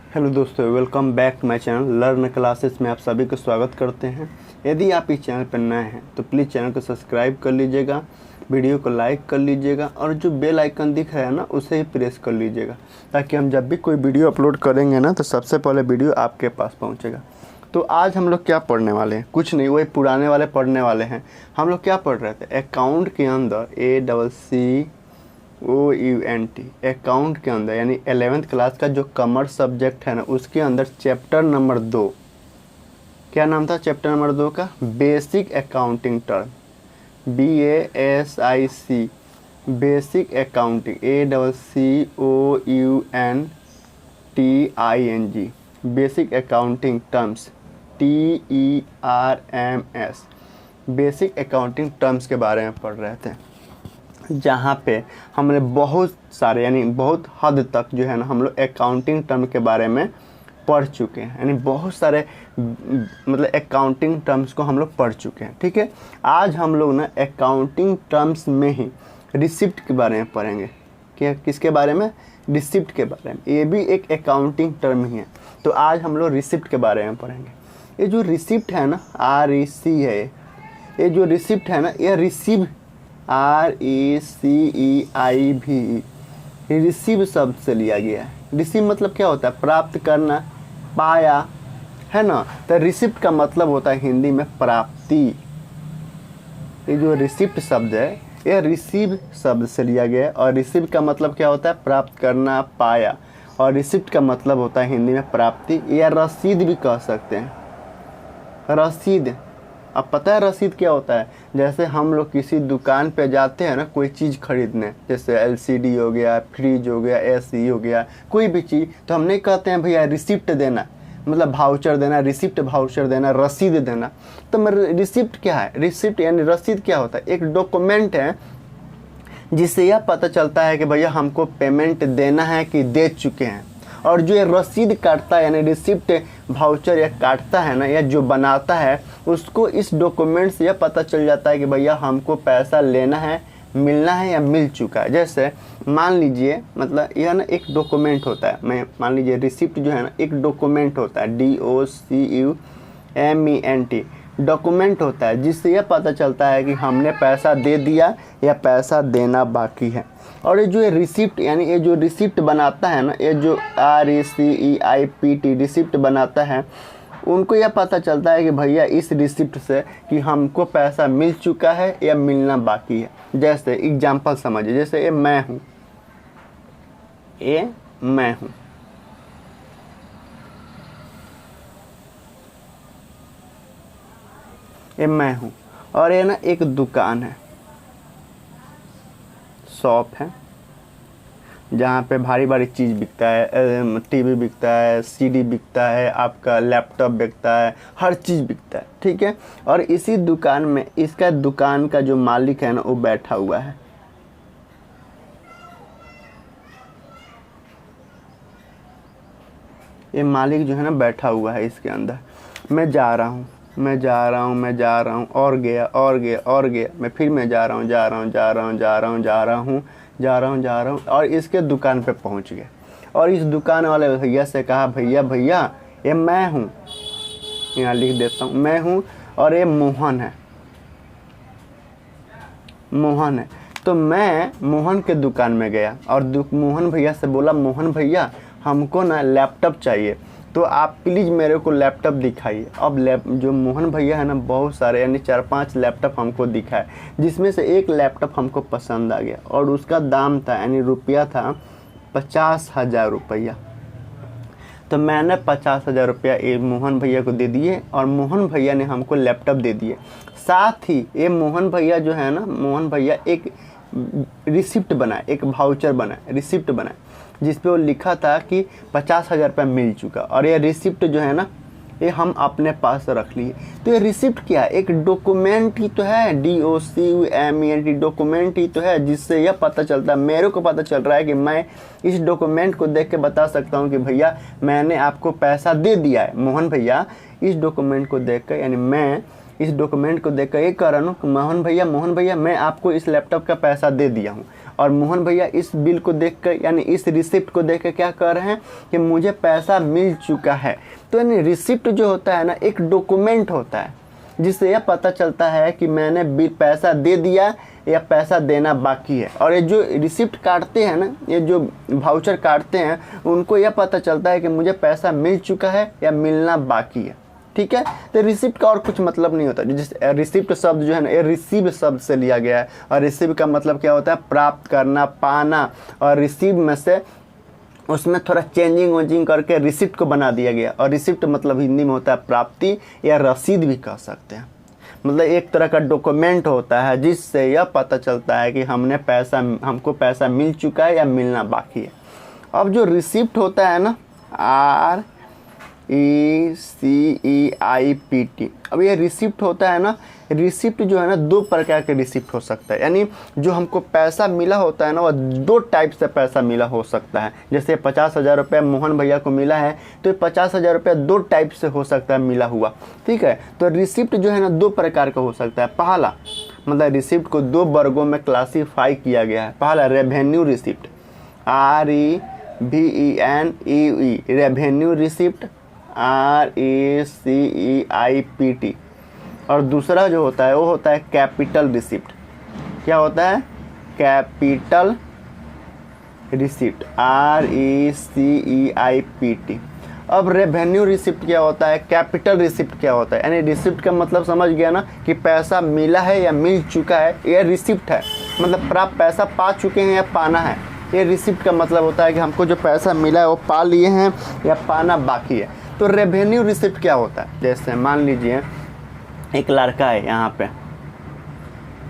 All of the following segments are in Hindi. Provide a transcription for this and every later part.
हेलो दोस्तों, welcome back to my channel learn classes में आप सभी को स्वागत करते हैं। यदि आप इस चैनल पर नए हैं तो प्लीज़ चैनल को सब्सक्राइब कर लीजिएगा, वीडियो को लाइक कर लीजिएगा और जो बेल आइकन दिख रहा है ना उसे ही प्रेस कर लीजिएगा, ताकि हम जब भी कोई वीडियो अपलोड करेंगे ना तो सबसे पहले वीडियो आपके पास पहुँचेगा। तो आज हम लोग क्या पढ़ने वाले हैं? कुछ नहीं, वही पुराने वाले पढ़ने वाले हैं। हम लोग क्या पढ़ रहे थे? अकाउंट के अंदर ACCOUNT अकाउंट के अंदर यानी 11th क्लास का जो कॉमर्स सब्जेक्ट है ना उसके अंदर चैप्टर नंबर 2, क्या नाम था चैप्टर नंबर 2 का? Basic accounting term, BASIC basic accounting ACCOUNTING basic accounting terms TERMS basic accounting terms के बारे में पढ़ रहे थे, जहाँ पे हमने बहुत सारे यानी बहुत हद तक जो है ना हम लोग अकाउंटिंग टर्म के बारे में पढ़ चुके हैं। यानी बहुत सारे मतलब अकाउंटिंग टर्म्स को हम लोग पढ़ चुके हैं। ठीक है, आज हम लोग ना अकाउंटिंग टर्म्स में ही रिसिप्ट के बारे में पढ़ेंगे। क्या किसके बारे में? रिसिप्ट के बारे में। ये भी एक अकाउंटिंग टर्म ही है। तो आज हम लोग रिसिप्ट के बारे में पढ़ेंगे। ये जो रिसिप्ट है ना REC है, ये जो रिसिप्ट है ना यह रिसीव RECEIV रिसीव शब्द से लिया गया है। रिसीव मतलब क्या होता है? प्राप्त करना, पाया, है ना। तो रिसिप्ट का मतलब होता है हिंदी में प्राप्ति। ये जो रिसिप्ट शब्द है यह रिसीव शब्द से लिया गया है और रिसीव का मतलब क्या होता है? प्राप्त करना, पाया। और रिसिप्ट का मतलब होता है हिंदी में प्राप्ति या रसीद भी कह सकते हैं। रसीद, अब पता है रसीद क्या होता है? जैसे हम लोग किसी दुकान पे जाते हैं ना कोई चीज़ खरीदने, जैसे LCD हो गया, फ्रिज हो गया, AC हो गया, कोई भी चीज़, तो हम नहीं कहते हैं भैया रिसिप्ट देना, मतलब भाउचर देना, रिसिप्ट भाउचर देना, रसीद देना। तो रिसिप्ट क्या है? रिसिप्ट यानी रसीद क्या होता है? एक डॉक्यूमेंट है जिससे यह पता चलता है कि भैया हमको पेमेंट देना है कि दे चुके हैं। और जो ये रसीद काटता है यानी रिसिप्ट भाउचर या काटता है ना या जो बनाता है उसको इस डॉक्यूमेंट से यह पता चल जाता है कि भैया हमको पैसा लेना है, मिलना है या मिल चुका है। जैसे मान लीजिए मतलब यह ना एक डॉक्यूमेंट होता है, मैं मान लीजिए रिसिप्ट जो है ना एक डॉक्यूमेंट होता है, DOCUMENT डॉक्यूमेंट होता है जिससे यह पता चलता है कि हमने पैसा दे दिया या पैसा देना बाकी है। और ये जो रिसिप्ट यानी ये जो रिसिप्ट बनाता है ना, ये जो RECEIPT रिसिप्ट बनाता है, उनको यह पता चलता है कि भैया इस रिसिप्ट से कि हमको पैसा मिल चुका है या मिलना बाकी है। जैसे एग्जांपल समझिए, जैसे ये मैं हूँ, ये मैं हूँ, ये मैं हूँ और ये ना एक दुकान है, शॉप है जहाँ पे भारी भारी चीज़ बिकता है, TV बिकता है, CD बिकता है, आपका लैपटॉप बिकता है, हर चीज़ बिकता है। ठीक है, और इसी दुकान में इसका दुकान का जो मालिक है ना वो बैठा हुआ है। ये मालिक जो है ना बैठा हुआ है इसके अंदर। मैं जा रहा हूँ, मैं जा रहा हूँ, मैं जा रहा हूँ, और गया और गया और गया, मैं फिर मैं जा रहा हूँ, जा रहा हूँ, जा रहा हूँ, जा रहा हूँ, जा रहा हूँ, जा रहा हूँ, जा रहा हूँ और इसके दुकान पे पहुँच गया। और इस दुकान वाले भैया से कहा, भैया भैया ये मैं हूँ, यहाँ लिख देता हूँ, मैं हूँ और ये मोहन है, मोहन है। तो मैं मोहन के दुकान में गया और मोहन भैया से बोला, मोहन भैया हमको ना लैपटॉप चाहिए, तो आप प्लीज़ मेरे को लैपटॉप दिखाइए। अब जो मोहन भैया है ना बहुत सारे यानी 4-5 लैपटॉप हमको दिखाए, जिसमें से एक लैपटॉप हमको पसंद आ गया और उसका दाम था यानी रुपया था 50,000 रुपया। तो मैंने 50,000 रुपया मोहन भैया को दे दिए और मोहन भैया ने हमको लैपटॉप दे दिए। साथ ही ये मोहन भैया जो है ना, मोहन भैया एक रिसिप्ट बनाए, एक भाउचर बनाए, रिसिप्ट बनाए, जिस पे वो लिखा था कि 50,000 रुपये मिल चुका। और ये रिसिप्ट जो है ना ये हम अपने पास रख लिए। तो ये रिसिप्ट क्या है? एक डॉक्यूमेंट ही तो है, DOCUMENT डॉक्यूमेंट ही तो है, जिससे यह पता चलता है, मेरे को पता चल रहा है कि मैं इस डॉक्यूमेंट को देख के बता सकता हूँ कि भैया मैंने आपको पैसा दे दिया है। मोहन भैया इस डॉक्यूमेंट को देख कर यानी मैं इस डॉक्यूमेंट को देख कर ये कह रहा हूँ कि मोहन भैया मैं आपको इस लैपटॉप का पैसा दे दिया हूँ। और मोहन भैया इस बिल को देखकर यानी इस रिसिप्ट को देखकर क्या कर रहे हैं कि मुझे पैसा मिल चुका है। तो यानी रिसिप्ट जो होता है ना एक डॉक्यूमेंट होता है जिससे यह पता चलता है कि मैंने बिल पैसा दे दिया या पैसा देना बाकी है। और ये जो रिसिप्ट काटते हैं ना, ये जो वाउचर काटते हैं, उनको यह पता चलता है कि मुझे पैसा मिल चुका है या मिलना बाकी है। ठीक है, तो रिसिप्ट का और कुछ मतलब नहीं होता। जिस रिसिप्ट शब्द जो है ना ये रिसीव शब्द से लिया गया है, और रिसीव का मतलब क्या होता है, प्राप्त करना, पाना। और रिसीव में से उसमें थोड़ा चेंजिंग वेंजिंग करके रिसिप्ट को बना दिया गया। और रिसिप्ट मतलब हिंदी में होता है प्राप्ति या रसीद भी कह सकते हैं। मतलब एक तरह का डॉक्यूमेंट होता है जिससे यह पता चलता है कि हमको पैसा मिल चुका है या मिलना बाकी है। अब जो रिसिप्ट होता है ना, RECEIPT, अब ये रिसिप्ट होता है ना, रिसिप्ट जो है ना दो प्रकार के रिसिप्ट हो सकता है। यानी जो हमको पैसा मिला होता है ना वह दो टाइप से पैसा मिला हो सकता है। जैसे 50,000 रुपये मोहन भैया को मिला है तो ये 50,000 रुपये दो टाइप से हो सकता है मिला हुआ। ठीक है, तो रिसिप्ट जो है ना दो प्रकार का हो सकता है। पहला मतलब रिसिप्ट को दो वर्गों में क्लासीफाई किया गया है। पहला revenue receipt, REVENUE, revenue receipt, RECEIPT। और दूसरा जो होता है वो होता है कैपिटल रिसिप्ट। क्या होता है, कैपिटल रिसिप्ट, RECEIPT। अब रेवेन्यू रिसिप्ट क्या होता है, कैपिटल रिसिप्ट क्या होता है। यानी रिसिप्ट का मतलब समझ गया ना कि पैसा मिला है या मिल चुका है, यह रिसिप्ट है। मतलब प्राप्त पैसा पा चुके हैं या पाना है। ये रिसिप्ट का मतलब होता है कि हमको जो पैसा मिला है वो पा लिए हैं या पाना बाकी है। तो रेवेन्यू रिसिप्ट क्या होता है, जैसे मान लीजिए एक लड़का है, यहाँ पे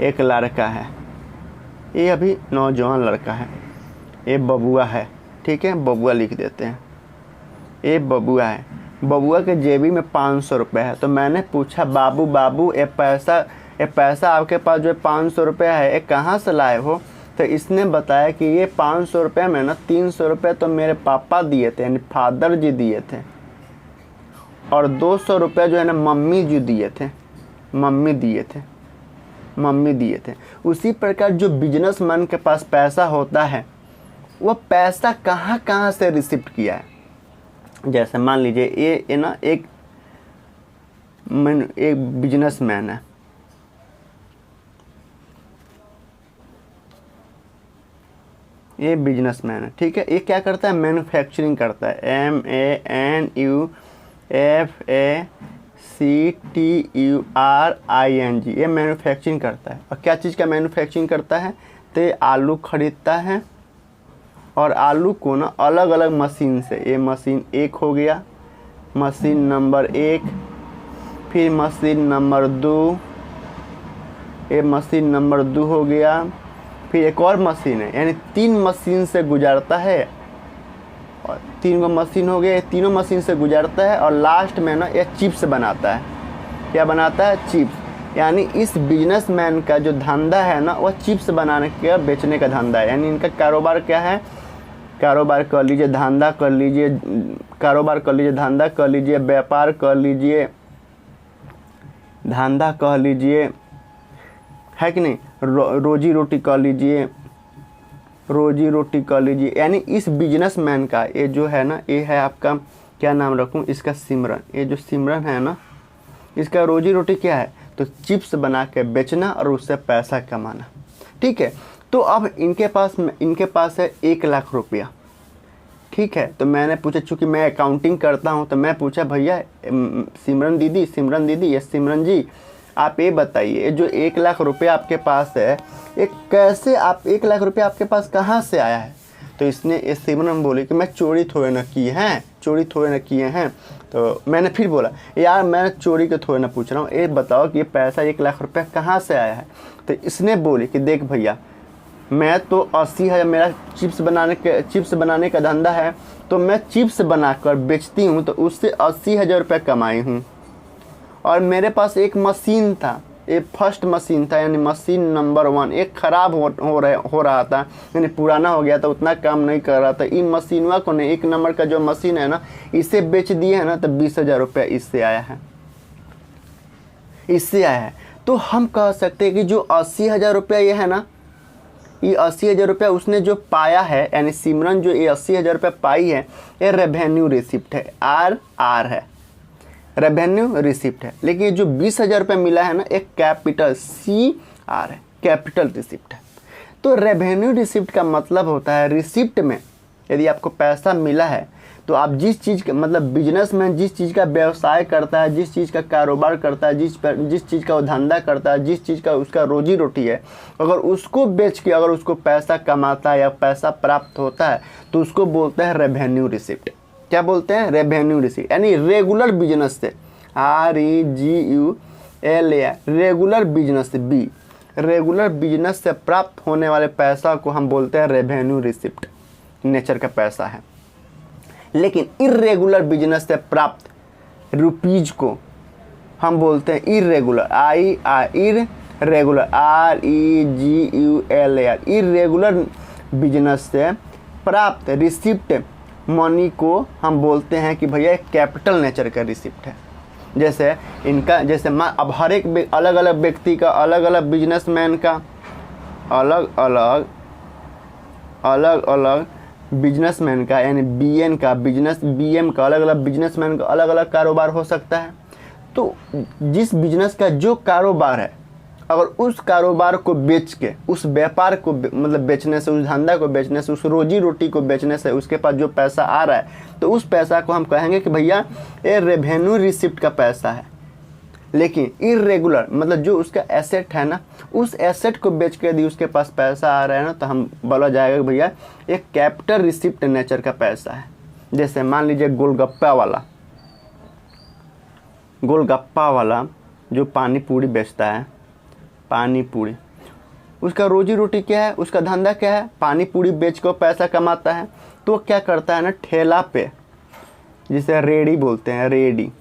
एक लड़का है, ये अभी नौजवान लड़का है, ये बबुआ है। ठीक है, बबुआ लिख देते हैं, ये बबुआ है। बबुआ के जेबी में 500 रुपये है। तो मैंने पूछा बाबू ये पैसा आपके पास जो 500 रुपये है ये कहाँ से लाए हो। तो इसने बताया कि ये 500 रुपये में ना 300 रुपये तो मेरे पापा दिए थे, यानी फादर जी दिए थे, और 200 रुपये जो है ना मम्मी जी दिए थे, मम्मी दिए थे। उसी प्रकार जो बिजनेसमैन के पास पैसा होता है वह पैसा कहाँ कहाँ से रिसिप्ट किया है। जैसे मान लीजिए ये ना एक बिजनेसमैन है, ये बिजनेसमैन है। ठीक है, ये क्या करता है, मैन्युफैक्चरिंग करता है, MANUFACTURING, ये मैन्युफैक्चरिंग करता है। और क्या चीज़ का मैन्युफैक्चरिंग करता है, तो ये आलू खरीदता है और आलू को ना अलग अलग मशीन से, ये मशीन 1 हो गया, मशीन नंबर 1, फिर मशीन नंबर 2, ये मशीन नंबर 2 हो गया, फिर एक और मशीन है, यानी 3 मशीन से गुजारता है। और 3 मशीन हो गए, ये तीनों मशीन से गुजारता है। और लास्ट में ना ये चिप्स बनाता है। क्या बनाता है, चिप्स। यानी इस बिजनेसमैन का जो धंधा है ना वह चिप्स बनाने का, बेचने का धंधा है। यानी इनका कारोबार क्या है, कारोबार कर लीजिए, धंधा कर लीजिए, कारोबार कर लीजिए, धंधा कर लीजिए, व्यापार कर लीजिए, धंधा कह लीजिए, है कि नहीं, रोजी रोटी कर लीजिए, रोजी रोटी कर लीजिए। यानी इस बिजनेसमैन का ये जो है ना, ये है आपका, क्या नाम रखूं इसका, सिमरन। ये जो सिमरन है ना, इसका रोजी रोटी क्या है, तो चिप्स बना के बेचना और उससे पैसा कमाना। ठीक है, तो अब इनके पास है 1 लाख रुपया। ठीक है, तो मैंने पूछा, चूँकि मैं अकाउंटिंग करता हूँ तो मैं पूछा, भैया सिमरन दीदी, ये सिमरन जी आप ये बताइए, जो 1 लाख रुपया आपके पास है, एक कैसे आप 1 लाख रुपया आपके पास कहाँ से आया है। तो इसने सिमरन बोली कि मैं चोरी थोड़े न किए हैं। तो मैंने फिर बोला, यार मैं चोरी के थोड़े ना पूछ रहा हूँ, ये बताओ कि ये पैसा 1 लाख रुपया कहाँ से आया है। तो इसने बोली कि देख भैया, मैं तो 80,000, मेरा चिप्स बनाने का धंधा है, तो मैं चिप्स बनाकर बेचती हूँ, तो उससे 80,000 रुपये कमाई हूँ। और मेरे पास एक मशीन था, एक फर्स्ट मशीन था, यानी मशीन नंबर 1, एक ख़राब हो रहा था, यानी पुराना हो गया था, उतना काम नहीं कर रहा था। इन मशीनवा को ने 1 नंबर का जो मशीन है ना, इसे बेच दिए है ना, तो 20,000 रुपया इससे आया है। तो हम कह सकते हैं कि जो 80,000 रुपया ये है ना, ये 80,000 रुपया उसने जो पाया है, यानी सिमरन जो ये 80,000 रुपया पाई है, ये रेवेन्यू रिसिप्ट है, RR है, रेवेन्यू रिसिप्ट है। लेकिन ये जो 20,000 रुपया मिला है ना, एक कैपिटल CR है, कैपिटल रिसिप्ट है। तो रेवेन्यू रिसिप्ट का मतलब होता है रिसिप्ट में यदि आपको पैसा मिला है तो आप जिस चीज़ का मतलब बिजनेसमैन जिस चीज़ का व्यवसाय करता है, जिस चीज़ का कारोबार करता है, जिस चीज़ का वो धंधा करता है, जिस चीज़ का उसका रोजी रोटी है, अगर उसको बेच के अगर उसको पैसा कमाता है या पैसा प्राप्त होता है तो उसको बोलते हैं रेवेन्यू रिसिप्ट। क्या बोलते हैं? Revenue receipt. यानी रेगुलर बिजनेस से, REGULAR, रेगुलर बिजनेस से, B, रेगुलर बिजनेस से प्राप्त होने वाले पैसा को हम बोलते हैं रेवेन्यू रिसिप्ट, नेचर का पैसा है। लेकिन इर्रेगुलर बिजनेस से प्राप्त रुपीज को हम बोलते हैं irregular, irregular, REGULAR, irregular business से प्राप्त रिसिप्ट मनी को हम बोलते हैं कि भैया एक कैपिटल नेचर का रिसिप्ट है। जैसे इनका, जैसे अब हर एक अलग अलग व्यक्ति का, अलग अलग बिजनेसमैन का अलग अलग बिजनेसमैन का, यानी BN का बिजनेस, BM का, अलग अलग बिजनेसमैन का अलग अलग कारोबार हो सकता है। तो जिस बिजनेस का जो कारोबार है, अगर उस कारोबार को बेच के, उस व्यापार को मतलब बेचने से, उस धंधा को बेचने से, उस रोजी रोटी को बेचने से उसके पास जो पैसा आ रहा है, तो उस पैसा को हम कहेंगे कि भैया ये रेवेन्यू रिसिप्ट का पैसा है। लेकिन इर्रेगुलर मतलब जो उसका एसेट है ना, उस एसेट को बेच के यदि उसके पास पैसा आ रहा है ना, तो हम बोला जाएगा कि भैया एक कैपिटल रिसिप्ट नेचर का पैसा है। जैसे मान लीजिए गोलगप्पा वाला जो पानी पूरी बेचता है, पानी पूरी, उसका रोजी रोटी क्या है, उसका धंधा क्या है, पानी पूरी बेच कर पैसा कमाता है। तो वो क्या करता है ना, ठेला पे, जिसे रेडी बोलते हैं, रेडी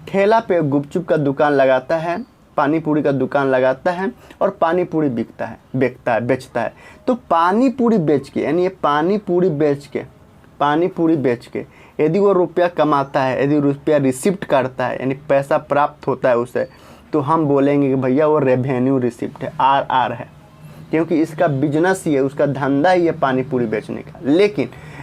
ठेला पे गुपचुप का दुकान लगाता है, पानी पूरी का दुकान लगाता है और पानी पूरी बेचता है। तो पानी पूरी बेच के, यानी ये पानी पूरी बेच के यदि वो रुपया कमाता है, यदि रुपया रिसिप्ट करता है, यानी पैसा प्राप्त होता है उसे, तो हम बोलेंगे कि भैया वो रेवेन्यू रिसिप्ट है, RR है, क्योंकि इसका बिजनेस ही है, उसका धंधा ही है पानी पूरी बेचने का।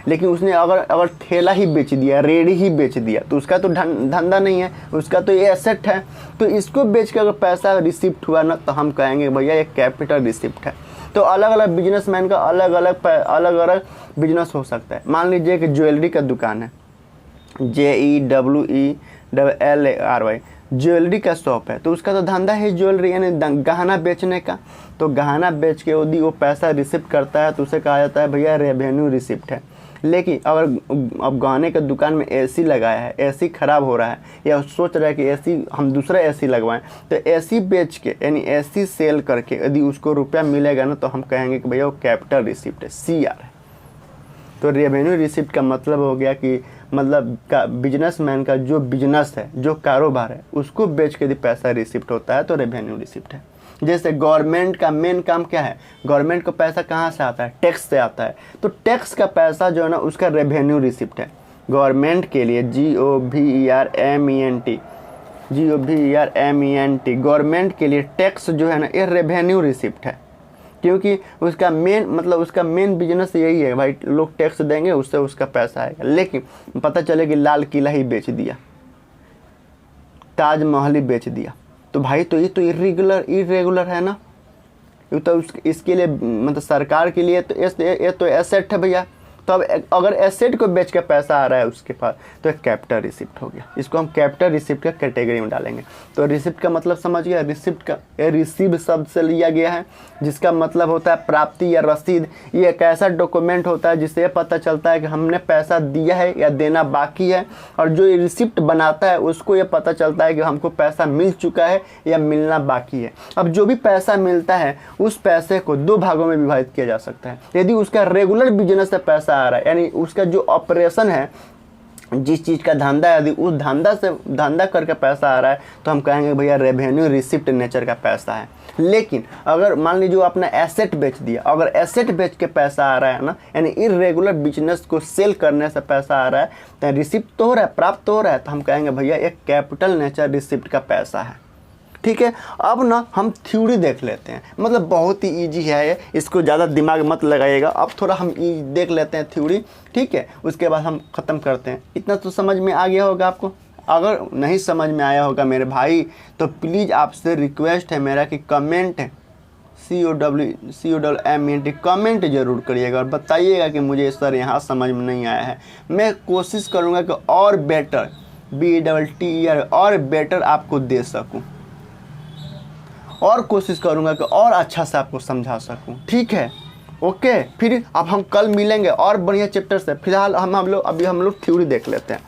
लेकिन उसने अगर ठेला ही बेच दिया, रेडी ही बेच दिया, तो उसका तो धंधा नहीं है, उसका तो ये एसेट है। तो इसको बेच के अगर पैसा रिसिप्ट हुआ ना, तो हम कहेंगे भैया ये कैपिटल रिसिप्ट है। तो अलग अलग बिजनेसमैन का अलग अलग बिजनेस हो सकता है। मान लीजिए कि ज्वेलरी का दुकान है, JEWELLRY, ज्वेलरी का शॉप है, तो उसका तो धंधा है ज्वेलरी, यानी गहना बेचने का। तो गहना बेच के यदि वो पैसा रिसिप्ट करता है तो उसे कहा जाता है भैया रेवेन्यू रिसिप्ट है। लेकिन अगर अब गहने के दुकान में AC लगाया है, AC ख़राब हो रहा है, या सोच रहा है कि AC हम दूसरा AC लगवाएं, तो AC बेच के, यानी AC सेल करके यदि उसको रुपया मिलेगा ना, तो हम कहेंगे कि भैया वो कैपिटल रिसिप्ट है, CR है। तो रेवेन्यू रिसिप्ट का मतलब हो गया कि मतलब का बिजनेसमैन का जो बिजनेस है, जो कारोबार है, उसको बेच के यदि पैसा रिसिप्ट होता है तो रेवेन्यू रिसिप्ट है। जैसे गवर्नमेंट का मेन काम क्या है, गवर्नमेंट को पैसा कहाँ से आता है, टैक्स से आता है। तो टैक्स का पैसा जो है ना, उसका रेवेन्यू रिसिप्ट है। गवर्नमेंट के लिए GOVERNMENT, गवर्नमेंट के लिए टैक्स जो है ना, ये रेवेन्यू रिसिप्ट है, क्योंकि उसका मेन बिजनेस यही है भाई, लोग टैक्स देंगे, उससे उसका पैसा आएगा। लेकिन पता चले कि लाल किला ही बेच दिया, ताजमहल ही बेच दिया, तो भाई तो ये तो इर्रेगुलर है ना, ये तो इसके लिए मतलब सरकार के लिए तो ये तो एसेट है भैया। तो अब अगर एसेट को बेच के पैसा आ रहा है उसके पास, तो एक कैपिटल रिसिप्ट हो गया। इसको हम कैपिटल रिसिप्ट का कैटेगरी में डालेंगे। तो रिसिप्ट का मतलब समझ गया, रिसिप्ट का ये रिसीव शब्द से लिया गया है, जिसका मतलब होता है प्राप्ति या रसीद। ये एक ऐसा डॉक्यूमेंट होता है जिससे पता चलता है कि हमने पैसा दिया है या देना बाकी है, और जो ये रिसिप्ट बनाता है उसको ये पता चलता है कि हमको पैसा मिल चुका है या मिलना बाकी है। अब जो भी पैसा मिलता है, उस पैसे को दो भागों में विभाजित किया जा सकता है। यदि उसका रेगुलर बिजनेस से पैसा आ रहा है, यानी उसका जो ऑपरेशन है, जिस चीज़ का धंधा है, यदि उस धंधा करके पैसा आ रहा है, तो हम कहेंगे भैया रेवेन्यू रिसिप्ट नेचर का पैसा है। लेकिन अगर मान लीजिए आपने एसेट बेच दिया, अगर एसेट बेच के पैसा आ रहा है ना, यानी इर्रेगुलर बिजनेस को सेल करने से पैसा आ रहा है, तो रिसिप्ट तो हो रहा है, प्राप्त तो हो रहा है, तो हम कहेंगे भैया एक कैपिटल नेचर रिसिप्ट का पैसा है। ठीक है। अब ना हम थ्योरी देख लेते हैं, मतलब बहुत ही ईजी है ये, इसको ज़्यादा दिमाग मत लगाइएगा। अब थोड़ा हम देख लेते हैं थ्योरी, ठीक है, उसके बाद हम ख़त्म करते हैं। इतना तो समझ में आ गया होगा आपको। अगर नहीं समझ में आया होगा मेरे भाई तो प्लीज़ आपसे रिक्वेस्ट है मेरा कि कमेंट COWMENT कमेंट जरूर करिएगा और बताइएगा कि मुझे सर यहाँ समझ में नहीं आया है। मैं कोशिश करूँगा कि और बेटर BETTER और बेटर आपको दे सकूँ, और कोशिश करूँगा कि और अच्छा से आपको समझा सकूँ, ठीक है। ओके, फिर अब हम कल मिलेंगे और बढ़िया चैप्टर से। फिलहाल हम लोग थ्योरी देख लेते हैं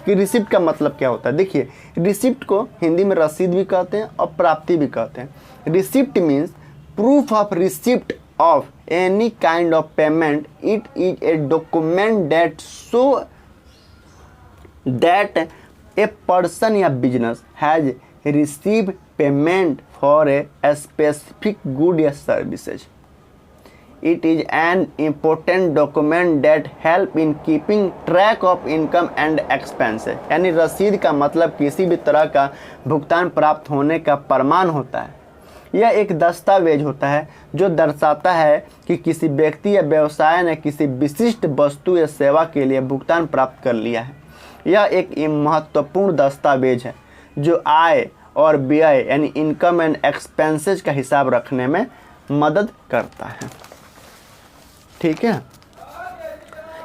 कि रिसिप्ट का मतलब क्या होता है। देखिए, रिसिप्ट को हिंदी में रसीद भी कहते हैं और प्राप्ति भी कहते हैं। Receipt means proof of receipt of any kind of payment. It is a document that show that a person या business has receive payment for a specific good या services. It is an important document that help in keeping track of income and expenses। यानी रसीद का मतलब किसी भी तरह का भुगतान प्राप्त होने का प्रमाण होता है। यह एक दस्तावेज होता है जो दर्शाता है कि किसी व्यक्ति या व्यवसाय ने किसी विशिष्ट वस्तु या सेवा के लिए भुगतान प्राप्त कर लिया है। यह एक महत्वपूर्ण दस्तावेज है जो आय और व्यय यानी इनकम एंड एक्सपेंसेस का हिसाब रखने में मदद करता है, ठीक है।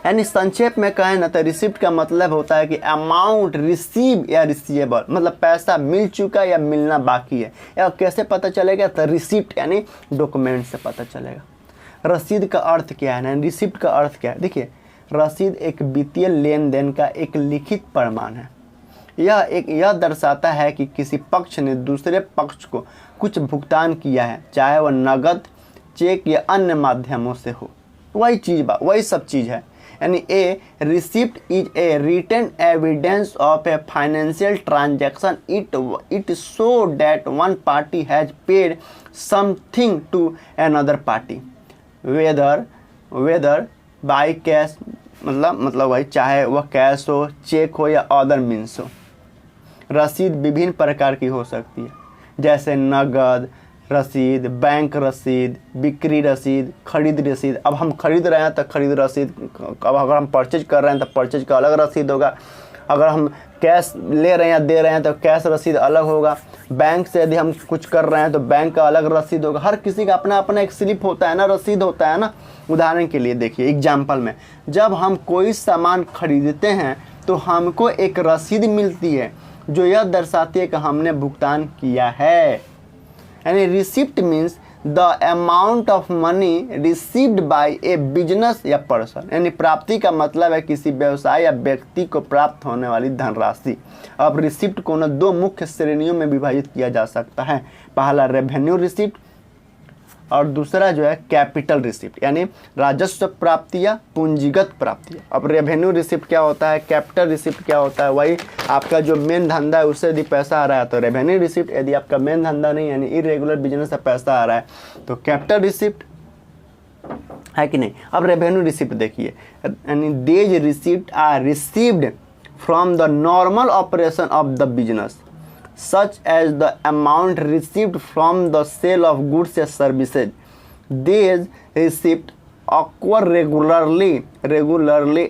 यानी संक्षेप में कहें ना तो रिसिप्ट का मतलब होता है कि अमाउंट रिसीव या रिसीवेबल, मतलब पैसा मिल चुका या मिलना बाकी है। या कैसे पता चलेगा, तो रिसिप्ट यानी डॉक्यूमेंट से पता चलेगा। रसीद का अर्थ क्या है ना, रिसिप्ट का अर्थ क्या है। देखिए, रसीद एक वित्तीय लेन देन का एक लिखित प्रमाण है। यह दर्शाता है कि किसी पक्ष ने दूसरे पक्ष को कुछ भुगतान किया है, चाहे वह नगद, चेक या अन्य माध्यमों से हो। वही सब चीज़ है। यानी a receipt is a written evidence of a financial transaction. It show that one party has paid something to another party whether by cash, मतलब वही, चाहे वह कैश हो, चेक हो या अदर मीन्स हो। रसीद विभिन्न प्रकार की हो सकती है, जैसे नगद रसीद, बैंक रसीद, बिक्री रसीद, खरीद रसीद। अब हम खरीद रहे हैं तो खरीद रसीद, अब अगर हम परचेज कर रहे हैं तो परचेज का अलग रसीद होगा। अगर हम कैश ले रहे हैं या दे रहे हैं तो कैश रसीद अलग होगा। बैंक से यदि हम कुछ कर रहे हैं तो बैंक का अलग रसीद होगा। हर किसी का अपना अपना एक स्लिप होता है ना, रसीद होता है ना। उदाहरण के लिए देखिए, एग्जाम्पल में, जब हम कोई सामान खरीदते हैं तो हमको एक रसीद मिलती है जो यह दर्शाती है कि हमने भुगतान किया है। यानी receipt means the amount of money received by A business या पर्सन। यानी प्राप्ति का मतलब है किसी व्यवसाय या व्यक्ति को प्राप्त होने वाली धनराशि। अब रिसिप्ट को न दो मुख्य श्रेणियों में विभाजित किया जा सकता है। पहला रेवेन्यू रिसिप्ट और दूसरा जो है कैपिटल रिसिप्ट, यानी राजस्व प्राप्तियाँ, पूंजीगत प्राप्तियाँ। अब रेवेन्यू रिसिप्ट क्या होता है, कैपिटल रिसिप्ट क्या होता है, वही आपका जो मेन धंधा है उससे यदि पैसा आ रहा है तो रेवेन्यू रिसिप्ट। यदि आपका मेन धंधा नहीं यानी इरेगुलर बिजनेस से पैसा आ रहा है तो कैपिटल रिसिप्ट, है कि नहीं। अब रेवेन्यू रिसिप्ट देखिए, यानी these receipt are received from the normal operation of the business such as the amount received from the sale of goods and services. These receipts occur regularly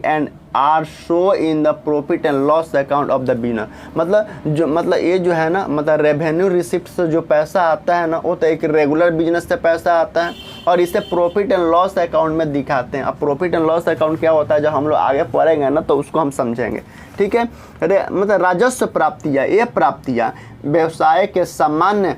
and are shown in the profit and loss account of the business। मतलब ये जो है ना, मतलब रेवेन्यू रिसिप्ट से जो पैसा आता है ना, वो तो एक रेगुलर बिजनेस से पैसा आता है और इसे प्रॉफिट एंड लॉस अकाउंट में दिखाते हैं। अब प्रॉफिट एंड लॉस अकाउंट क्या होता है, जब हम लोग आगे पढ़ेंगे ना तो उसको हम समझेंगे, ठीक है। मतलब राजस्व प्राप्तियाँ, ये प्राप्तियाँ व्यवसाय के सामान्य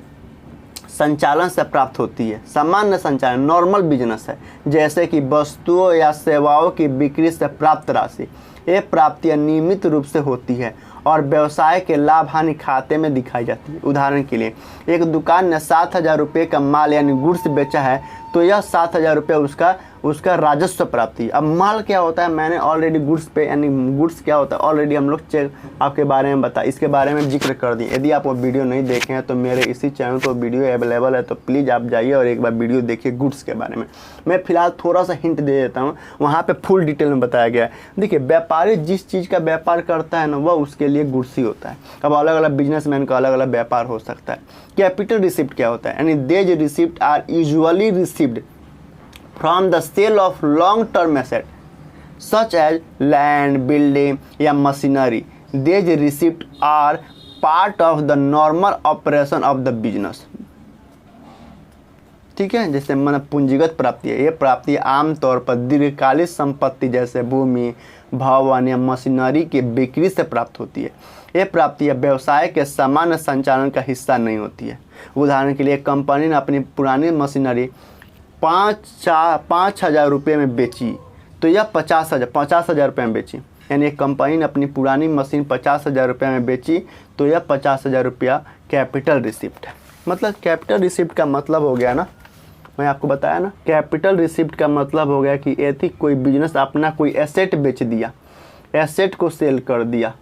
संचालन से प्राप्त होती है। सामान्य संचालन नॉर्मल बिजनेस है, जैसे कि वस्तुओं या सेवाओं की बिक्री से प्राप्त राशि। ये प्राप्तियाँ नियमित रूप से होती है और व्यवसाय के लाभ हानि खाते में दिखाई जाती है। उदाहरण के लिए, एक दुकान ने 7,000 रुपये का माल यानी गुड्स बेचा है तो यह 7,000 रुपये उसका उसका राजस्व प्राप्ति। अब माल क्या होता है मैंने ऑलरेडी गुड्स पे, यानी गुड्स क्या होता है ऑलरेडी हम लोग चेक आपके बारे में इसके बारे में जिक्र कर दिए। यदि आप वो वीडियो नहीं देखे हैं तो मेरे इसी चैनल पर वीडियो अवेलेबल है, तो प्लीज़ आप जाइए और एक बार वीडियो देखिए गुड्स के बारे में। मैं फिलहाल थोड़ा सा हिंट दे देता हूँ, वहाँ पर फुल डिटेल में बताया गया है। देखिए व्यापारी जिस चीज़ का व्यापार करता है ना वह उसके लिए गुड्स ही होता है। अब अलग अलग बिजनेसमैन का अलग अलग व्यापार हो सकता है। कैपिटल रिसिप्ट क्या होता है, यानी these receipt are usually received from the sale of long term asset such as land, building या machinery. These receipts are part of the normal operation of the business. ठीक है, जैसे मतलब पूंजीगत प्राप्ति है। ये प्राप्ति आमतौर पर दीर्घकालिक संपत्ति जैसे भूमि, भवन या मशीनरी की बिक्री से प्राप्त होती है। ये प्राप्ति व्यवसाय के सामान्य संचालन का हिस्सा नहीं होती है। उदाहरण के लिए कंपनी ने अपनी पुरानी मशीनरी 5,000 रुपये में बेची तो यह 50,000 रुपये में बेची, यानी एक कंपनी ने अपनी पुरानी मशीन 50,000 रुपये में बेची तो यह 50,000 रुपया कैपिटल रिसिप्ट है। मतलब कैपिटल रिसिप्ट का मतलब हो गया ना, मैं आपको बताया ना, कैपिटल रिसिप्ट का मतलब हो गया कि यदि कोई बिजनेस अपना कोई एसेट बेच दिया, एसेट को सेल कर दिया,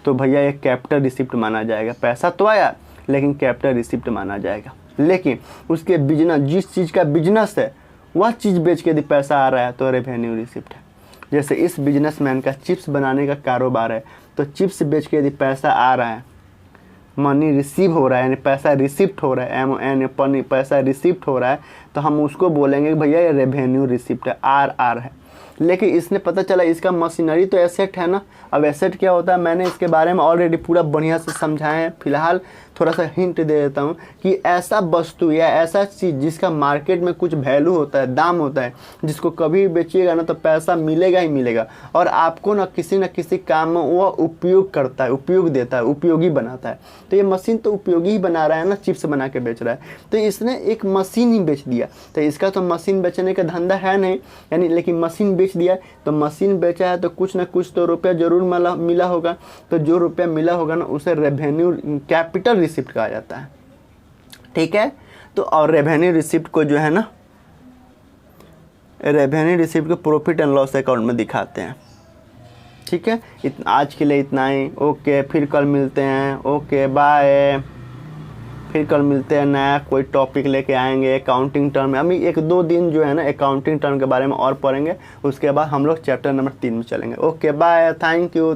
तो भैया ये कैपिटल रिसिप्ट माना जाएगा। पैसा तो आया लेकिन कैपिटल रिसिप्ट माना जाएगा। लेकिन उसके बिजनेस, जिस चीज़ का बिजनेस है वह चीज़ बेच के यदि पैसा आ रहा है तो रेवेन्यू रिसिप्ट है। जैसे इस बिजनेसमैन का चिप्स बनाने का कारोबार है, तो चिप्स बेच के यदि पैसा आ रहा है, मनी रिसीव हो रहा है, यानी पैसा रिसिप्ट हो रहा है, पैसा रिसिप्ट हो रहा है, तो हम उसको बोलेंगे कि भैया ये रेवेन्यू रिसिप्ट है, आर है। लेकिन इसने पता चला इसका मशीनरी तो एसेट है ना। अब एसेट क्या होता है मैंने इसके बारे में ऑलरेडी पूरा बढ़िया से समझाया है। फिलहाल थोड़ा सा हिंट दे देता हूँ कि ऐसा वस्तु या ऐसा चीज़ जिसका मार्केट में कुछ वैल्यू होता है, दाम होता है, जिसको कभी बेचिएगा ना तो पैसा मिलेगा ही मिलेगा, और आपको ना किसी काम में वह उपयोग करता है, उपयोग देता है, उपयोगी बनाता है। तो ये मशीन तो उपयोगी ही बना रहा है ना, चिप्स बना के बेच रहा है, तो इसने एक मशीन ही बेच दिया। तो इसका तो मशीन बेचने का धंधा है नहीं, यानी लेकिन मशीन बेच दिया, तो मशीन बेचा है तो कुछ ना कुछ तो रुपया जरूर मिला होगा। तो जो रुपया मिला होगा ना उसे रेवेन्यू कैपिटल रिसिप्ट कहा जाता है। ठीक है, तो और रेवेन्यू रिसिप्ट को जो है ना, रेवेन्यू रिसिप्ट को प्रॉफिट एंड लॉस अकाउंट में दिखाते हैं। ठीक है, आज के लिए इतना ही। ओके, फिर कल मिलते हैं। Okay bye. फिर कल मिलते हैं, नया कोई टॉपिक लेके आएंगे अकाउंटिंग टर्म में। अभी 1-2 दिन जो है ना अकाउंटिंग टर्म के बारे में और पढ़ेंगे, उसके बाद हम लोग चैप्टर नंबर 3 में चलेंगे। Okay bye, thank you.